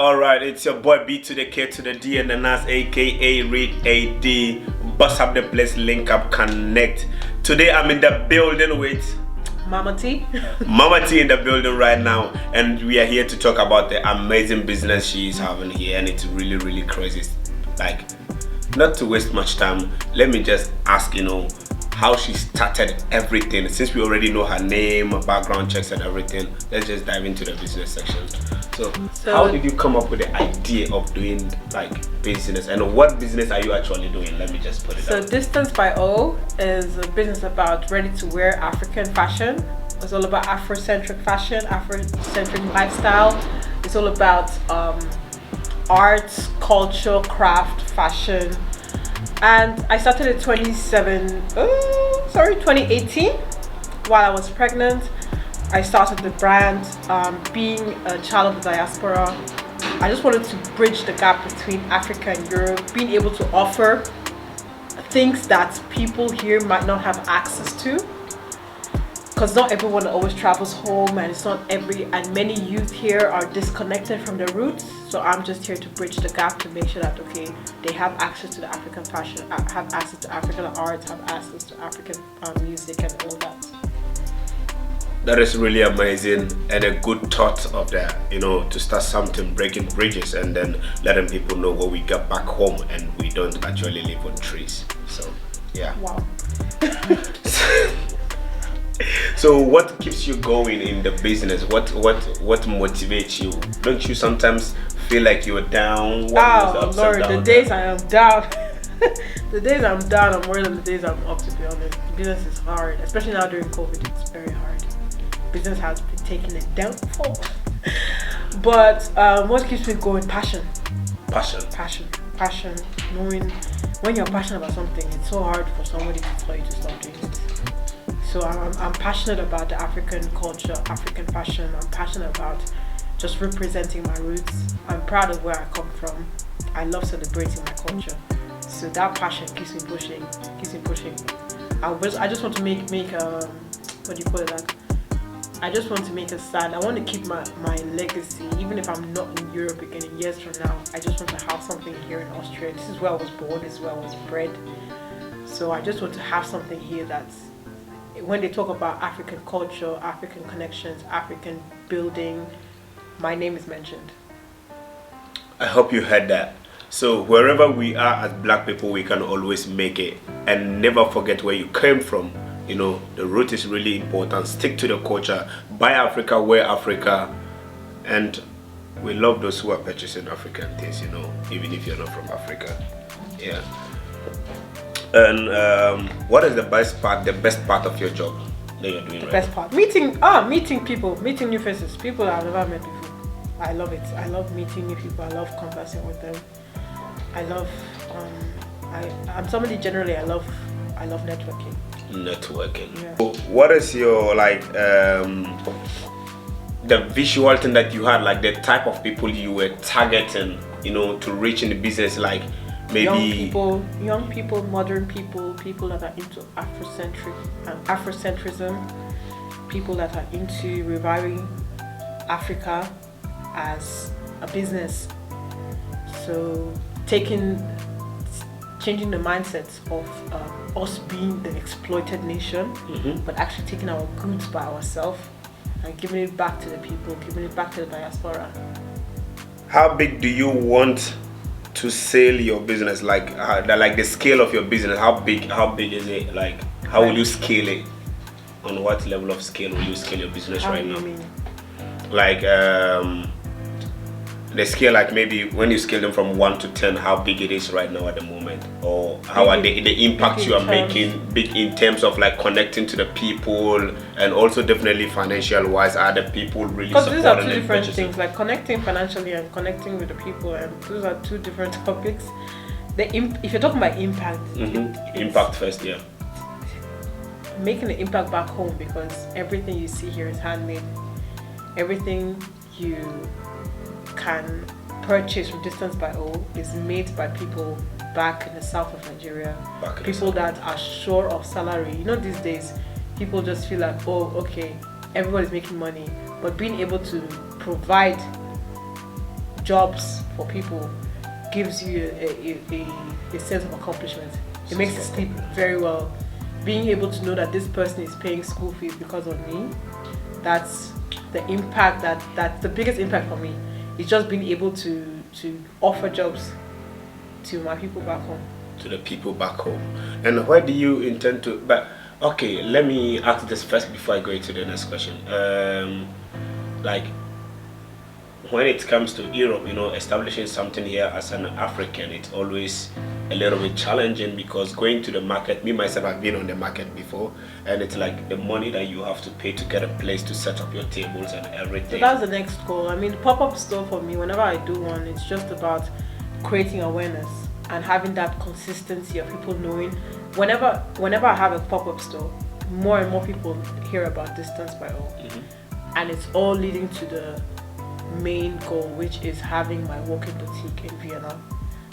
Alright, it's your boy B to the K to the D and the Nas, aka Read AD. Bust up the place, link up, connect. Today I'm in the building with Mama T. Mama T in the building right now, and we are here to talk about the amazing business she's having here, and it's really crazy. Like, not to waste much time, let me just ask, how she started everything. Since we already know her name, background checks and everything, let's just dive into the business section. So how did you come up with the idea of doing like business, and what business are you actually doing? Let me just put it So out. Distance by O is a business about ready-to-wear African fashion. It's all about Afrocentric fashion, Afrocentric lifestyle. It's all about art, culture, craft, fashion. And I started in 2018 while I was pregnant. I started the brand. Being a child of the diaspora, I just wanted to bridge the gap between Africa and Europe, being able to offer things that people here might not have access to, because not everyone always travels home, and many youth here are disconnected from their roots. So I'm just here to bridge the gap to make sure that they have access to the African fashion, have access to African art, have access to African music and all that. That is really amazing and a good thought of that, to start something, breaking bridges, and then letting people know what we got back home and we don't actually live on trees. So yeah. Wow. So what keeps you going in the business? What motivates you? Don't you sometimes feel like you're down? Oh Lord, the days I am down. The days I'm down are more than the days I'm up, to be honest. Business is hard, especially now during COVID. It's very hard. Business has been taking a downfall. But what keeps me going? Passion. Knowing when you're passionate about something, it's so hard for somebody to tell you to stop doing it. So I'm passionate about the African culture, African fashion. I'm passionate about just representing my roots. I'm proud of where I come from. I love celebrating my culture. So that passion keeps me pushing. I just want to make what do you call it? Like, I just want to make a stand. I want to keep my legacy, even if I'm not in Europe again in years from now. I just want to have something here in Austria. This is where I was born. This is where I was bred. So I just want to have something here that's, when they talk about African culture, African connections, African building, my name is mentioned. I hope you heard that. So wherever we are as black people, we can always make it, and never forget where you came from. The root is really important. Stick to the culture. Buy Africa, wear Africa, and we love those who are purchasing African things, even if you're not from Africa. Yeah. And what is the best part of your job that you're doing? Best part, meeting people, meeting new faces, people that I've never met before. I love it. I love meeting new people. I love conversing with them. I love I'm somebody generally I love networking. Yeah. So what is your the visual thing that you had, like the type of people you were targeting, to reach in the business, like maybe young people, modern people that are into Afrocentrism, people that are into reviving Africa as a business. So changing the mindset of us being the exploited nation, but actually taking our goods by ourselves and giving it back to the people, giving it back to the diaspora. How big do you want to scale your business? Like the scale of your business, how big is it? Like, how will you scale it? On what level of scale will you scale your business right now? Mean? Like the scale, like maybe when you scale them from 1 to 10, how big it is right now at the moment, or how are the impact you are making big in terms of like connecting to the people, and also definitely financial wise, are the people really supporting? Because these are two different things, like connecting financially and connecting with the people, and those are two different topics. If you're talking about impact, impact first, yeah. Making an impact back home, because everything you see here is handmade. Everything you can purchase from Distance by O is made by people back in the south of Nigeria. People that are sure of salary. These days, people just feel like, oh, okay, everybody's making money, but being able to provide jobs for people gives you a sense of accomplishment. It makes you sleep very well. Being able to know that this person is paying school fees because of me, that's the impact, that's the biggest impact for me. It's just being able to offer jobs to my people back home. To the people back home. And where do you intend to, but okay, let me ask this first before I go into the next question. Like, when it comes to Europe, establishing something here as an African, it's always a little bit challenging because going to the market, me myself, I've been on the market before, and it's like the money that you have to pay to get a place to set up your tables and everything. So that's the next goal. I mean, pop-up store for me, whenever I do one, it's just about creating awareness and having that consistency of people knowing. Whenever I have a pop-up store, more and more people hear about Distance by All. And it's all leading to the main goal, which is having my walk-in boutique in Vienna.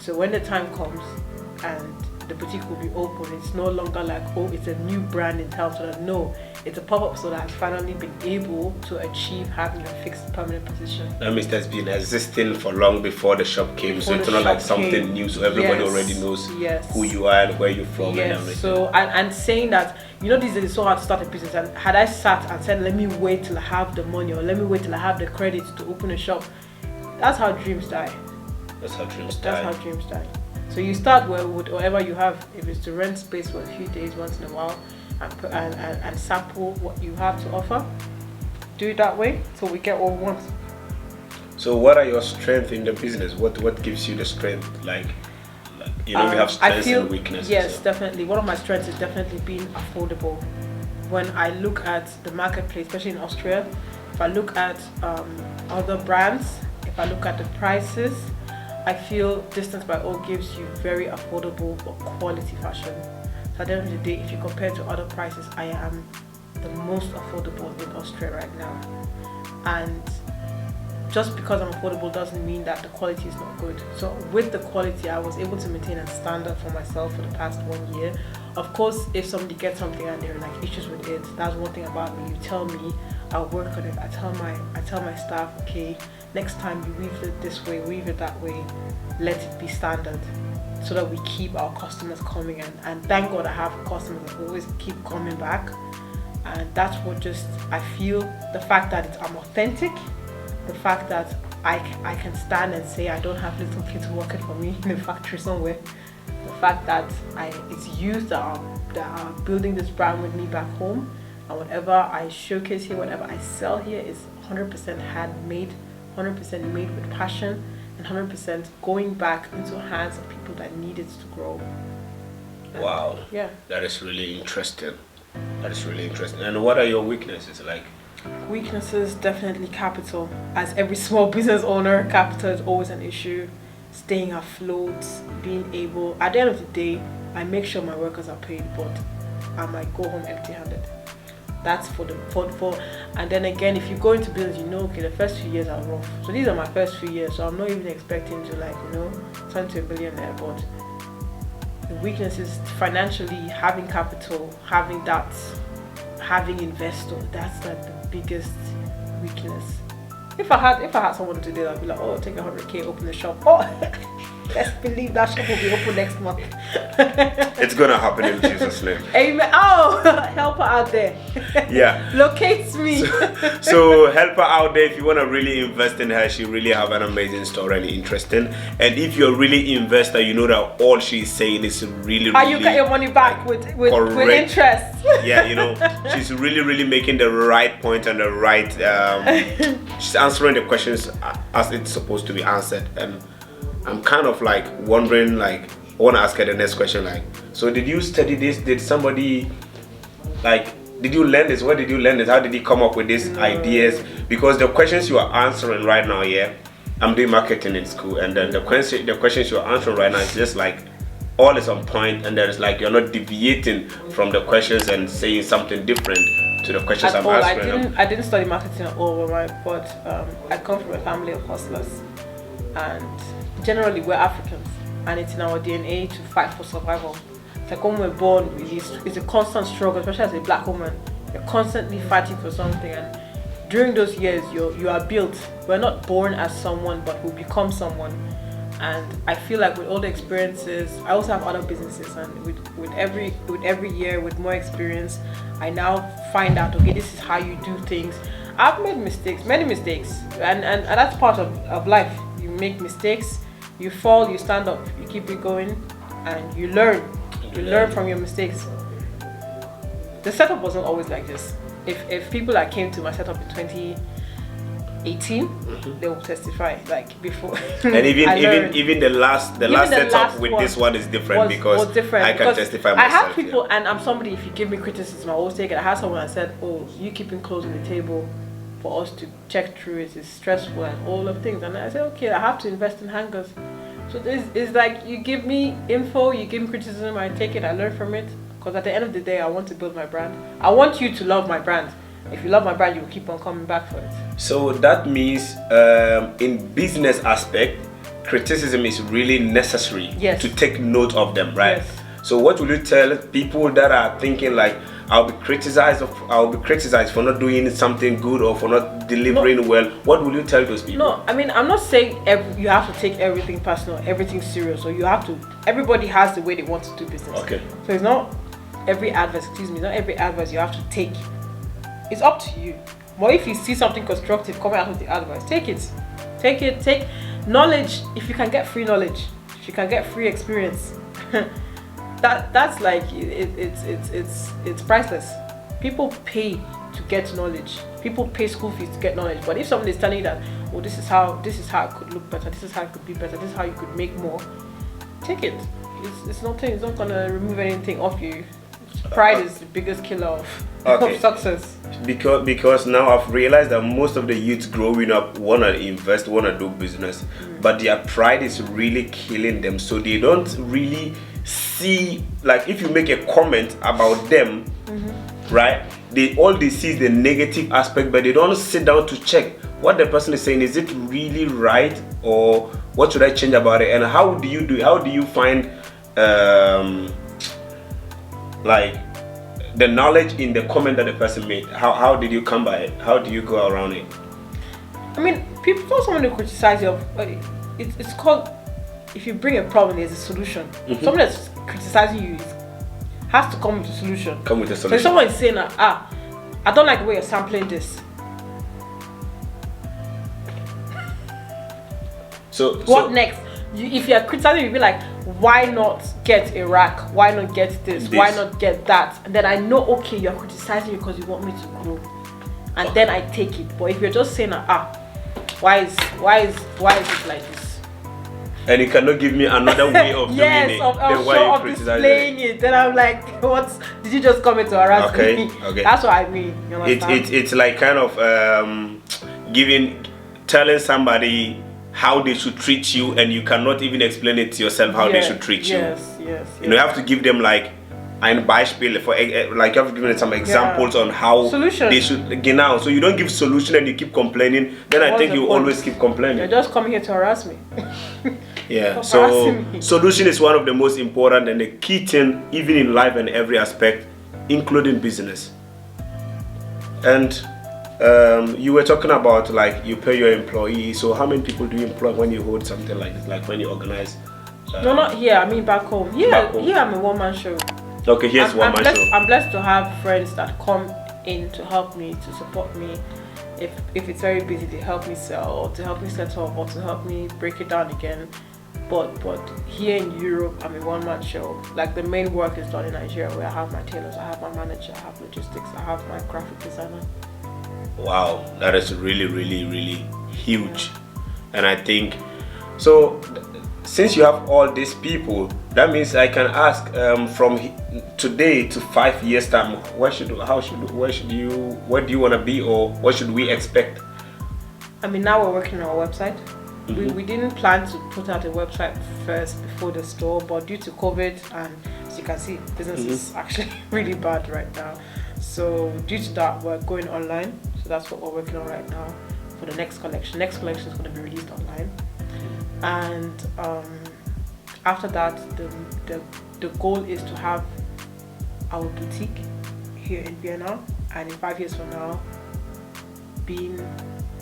So when the time comes and the boutique will be open, it's no longer like, oh, it's a new brand in town. So no, it's a pop-up store that has finally been able to achieve having a fixed permanent position. That means that's been existing for long before the shop came, so it's not like something new, so everybody already knows who you are and where you're from and everything. So and saying that, these days it's so hard to start a business, and had I sat and said, let me wait till I have the money, or let me wait till I have the credit to open a shop, that's how dreams die. That's how dreams die. So you start with whatever you have. If it's to rent space for a few days once in a while, and sample what you have to offer, do it that way till we get what we want. So what are your strengths in the business? What gives you the strength? Like we have strengths and weaknesses. Yes, definitely. One of my strengths is definitely being affordable. When I look at the marketplace, especially in Austria, if I look at other brands, if I look at the prices, I feel Distance by All gives you very affordable but quality fashion. So at the end of the day, if you compare to other prices, I am the most affordable in Austria right now. And just because I'm affordable doesn't mean that the quality is not good. So with the quality, I was able to maintain a standard for myself for the past 1 year. Of course, if somebody gets something and there are like issues with it, that's one thing about me. You tell me, I'll work on it. I tell my staff, okay, next time you weave it this way, weave it that way, let it be standard, so that we keep our customers coming. And thank God I have customers that always keep coming back. And that's what I feel, the fact that I'm authentic, the fact that I can stand and say I don't have little kids working for me in a factory somewhere, the fact that it's youth that are building this brand with me back home, and whatever I showcase here, whatever I sell here is 100% handmade, 100% made with passion, and 100% going back into hands of people that need it to grow. Wow. Yeah. That is really interesting. And what are your weaknesses like? Weaknesses, definitely capital. As every small business owner, capital is always an issue. Staying afloat, being able, at the end of the day, I make sure my workers are paid, but I might go home empty-handed. That's for and then again, if you go into business, okay, the first few years are rough. So these are my first few years, so I'm not even expecting to turn to a billionaire. But the weakness is financially, having capital, having investors. That's like the biggest weakness. If I had someone to do that, I'd be like, oh, take 100K, open the shop. Oh, let's believe that shop will be open next month. It's gonna happen in Jesus' name. Amen. Oh, help her out there. Yeah. Locate me. So help her out there if you want to really invest in her. She really have an amazing story and interesting. And if you're really investor, you know that all she's saying is really, you get your money back with interest. Yeah, she's really making the right point and the right. She's answering the questions as it's supposed to be answered. And I'm kind of like wondering, I want to ask her the next question, so did you study this? Did somebody, did you learn this? Where did you learn this? How did you come up with these ideas? Because the questions you are answering right now, I'm doing marketing in school, and then the questions you're answering right now is just all is on point, and there is you're not deviating from the questions and saying something different to the questions I'm answering. I didn't study marketing at all, but I come from a family of hustlers, and generally we're Africans, and it's in our DNA to fight for survival. It's like when we're born, it's a constant struggle, especially as a black woman. You're constantly fighting for something, and during those years, you are built. We're not born as someone, but we become someone. And I feel like with all the experiences, I also have other businesses, and with every year, with more experience, I now find out, okay, this is how you do things. I've made mistakes, many mistakes, and that's part of life. You make mistakes, you fall, you stand up, you keep it going, and you learn. You learn from your mistakes. The setup wasn't always like this. If people that came to my setup in 2018, they will testify. Like before, and even the last setup with this one is different, was different I can testify myself. I have people, and I'm somebody. If you give me criticism, I always take it. I had someone that said, "Oh, you keeping close on the table for us to check through it is stressful and all of things." And I said, "Okay, I have to invest in hangers." So this is like, you give me info, you give me criticism, I take it, I learn from it. Because at the end of the day, I want to build my brand. I want you to love my brand. If you love my brand, you will keep on coming back for it. So that means in business aspect, criticism is really necessary to take note of them, right? Yes. So what will you tell people that are thinking like, I'll be criticized for not doing something good or for not delivering well? What will you tell those people? No, I mean, I'm not saying you have to take everything personal, everything serious, or you have to. Everybody has the way they want to do business. Okay. So it's not every advice. Not every advice you have to take. It's up to you. But if you see something constructive coming out of the advice, take it. Take knowledge. If you can get free knowledge, if you can get free experience. That's like it's priceless. People pay to get knowledge. People pay school fees to get knowledge. But if somebody is telling you that, oh, this is how it could look better, this is how it could be better, this is how you could make more, take it. It's not gonna remove anything off you. Pride is the biggest killer of success. Because now I've realized that most of the youths growing up wanna invest, wanna do business, but their pride is really killing them. So they don't really see, like, if you make a comment about them, right? All they see is the negative aspect, but they don't sit down to check what the person is saying. Is it really right, or what should I change about it? And how do you find like the knowledge in the comment that the person made? How did you come by it? How do you go around it? I mean, people want someone to criticize you. It's called, if you bring a problem, there's a solution. Someone that's criticizing you has to come with a solution. Come with a solution. So if someone is saying, I don't like the way you're sampling this. So what next? If you're criticizing, you'll be like, why not get a rack? Why not get this? Why not get that? And then I know, okay, you're criticizing because you want me to grow, and then I take it. But if you're just saying, why is it like this? And you cannot give me another way of doing it. Then why are you displaying it? Then I'm like, what? Did you just come in to harass me? Okay. That's what I mean. You understand? It's like kind of telling somebody how they should treat you, and you cannot even explain it to yourself how they should treat you. Yes. You know, you have to give them like ein Beispiel for, like, you have to give them some examples on how they should get out. So you don't give solution and you keep complaining. Then I think you always keep complaining. You're just coming here to harass me. Yeah. So solution is one of the most important and the key thing, even in life and every aspect, including business. And you were talking about, like, you pay your employees. So how many people do you employ when you hold something like this, like when you organize? No, not here. I mean back home. Here I'm a one-man show. Okay, here's one-man show. I'm blessed to have friends that come in to help me, to support me. If it's very busy, they help me sell, or to help me set up, or to help me break it down again. But here in Europe, I'm a one-man show. Like, the main work is done in Nigeria, where I have my tailors, I have my manager, I have logistics, I have my graphic designer. Wow, that is really, really, really huge. And I think so. Since you have all these people, that means I can ask, from today to 5 years time, where do you want to be, or what should we expect? I mean, now we're working on our website. We didn't plan to put out a website first before the store, but due to COVID, and as you can see, business is actually really bad right now. So due to that, we're going online. So that's what we're working on right now for the next collection. Next collection is going to be released online. And after that, the goal is to have our boutique here in Vienna, and in 5 years from now, being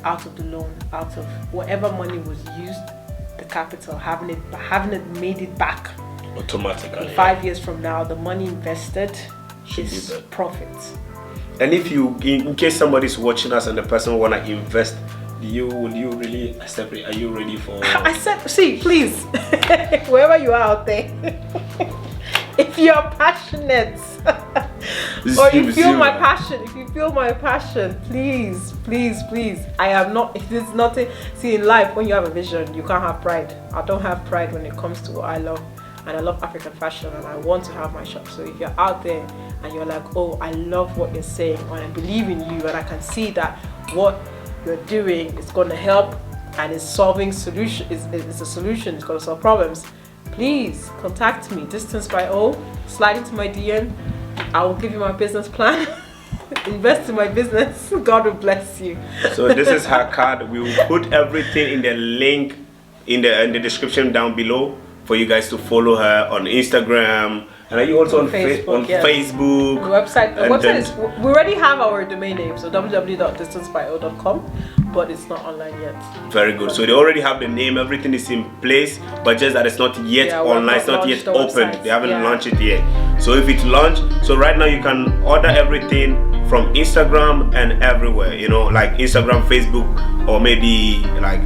out of the loan, out of whatever money was used, the capital, having it made it back automatically. 5 years from now, the money invested Should be is there. profit. And if you, in case somebody's watching us and the person wanna invest, will you really accept it? Are you ready for? I said, see, please, wherever you are out there, if you're passionate, or you feel my passion, please, I am not. If it's nothing, see, in life, when you have a vision, you can't have pride. I don't have pride when it comes to what I love. And I love African fashion, and I want to have my shop. So if you're out there and you're like, oh, I love what you're saying, and I believe in you, and I can see that what you're doing is going to help and is solving solution, is a solution, it's going to solve problems, please contact me. Distance by O, slide into my DM. I will give you my business plan. Invest in my business. God will bless you. So this is her card. We will put everything in the link in the description down below for you guys to follow her on Instagram. And are you also on Facebook? Yes. Facebook. The website is, we already have our domain name, so www.distancebyo.com, but it's not online yet. Very good. So they already have the name, everything is in place, but just that it's not yet online, it's not yet opened. They haven't launched it yet. So if it's launched, so right now you can order everything from Instagram and everywhere, you know, like Instagram, Facebook, or maybe like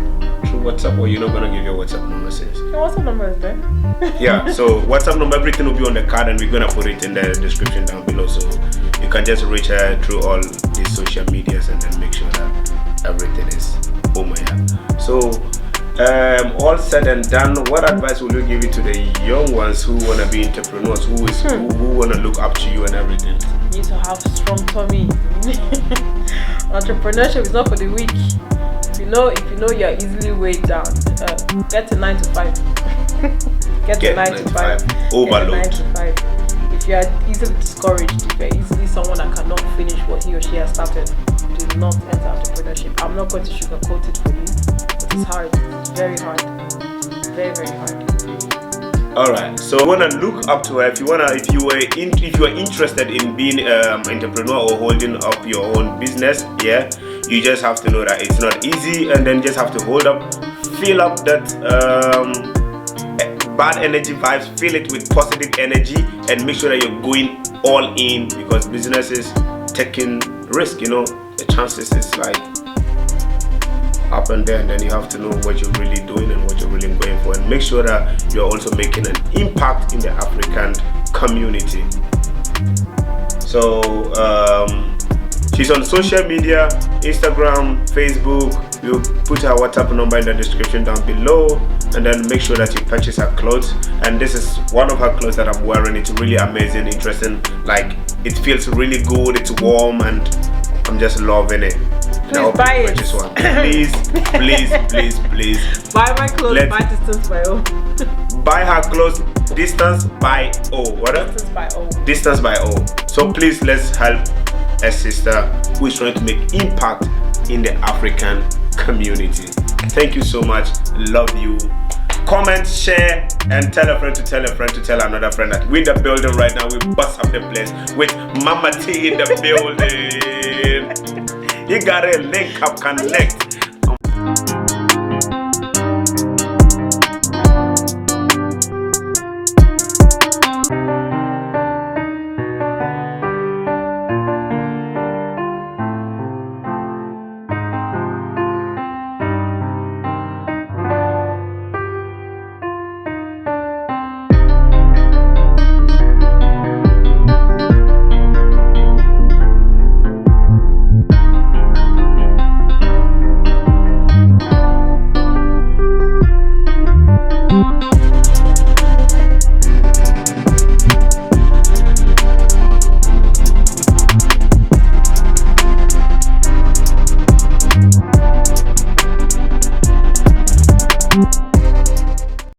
through WhatsApp, or you're not gonna give your WhatsApp number, sis? Your WhatsApp number is there. Yeah, so WhatsApp number, everything will be on the card, and we're gonna put it in the description down below, so you can just reach her through all these social medias and then make sure that everything is yeah. So all said and done, what advice will you give it to the young ones who wanna be entrepreneurs, who wanna look up to you and everything? You need to have strong tummy. Entrepreneurship is not for the weak. If you know you're easily weighed down, get to 9 to 5. get to 9 to 5. Overload. Get to 9 to 5. If you are easily discouraged, if you're easily someone that cannot finish what he or she has started, do not enter entrepreneurship. I'm not going to sugarcoat it for you, but it's hard. It's very hard. Very, very hard. Alright, so you wanna look up to her. If you are interested in being an entrepreneur or holding up your own business, yeah, you just have to know that it's not easy, and then just have to fill up that bad energy vibes, fill it with positive energy, and make sure that you're going all in, because business is taking risk, you know, the chances is like up and there, and then you have to know what you're really doing and what you're really going for, and make sure that you're also making an impact in the African community. So she's on social media, Instagram, Facebook. We'll put her WhatsApp number in the description down below, and then make sure that you purchase her clothes. And this is one of her clothes that I'm wearing. It's really amazing, interesting, like it feels really good, it's warm, and I'm just loving it. Please buy it. Purchase one. Please. Buy my clothes, buy Distance by O. Buy her clothes, Distance by O. What? Distance by O. Distance by O. So please, let's help a sister who is trying to make impact in the African community. Thank you so much. Love you. Comment, share, and tell a friend to tell a friend to tell another friend that we're in the building right now. We bust up the place with Mama T in the building. You gotta link up, connect.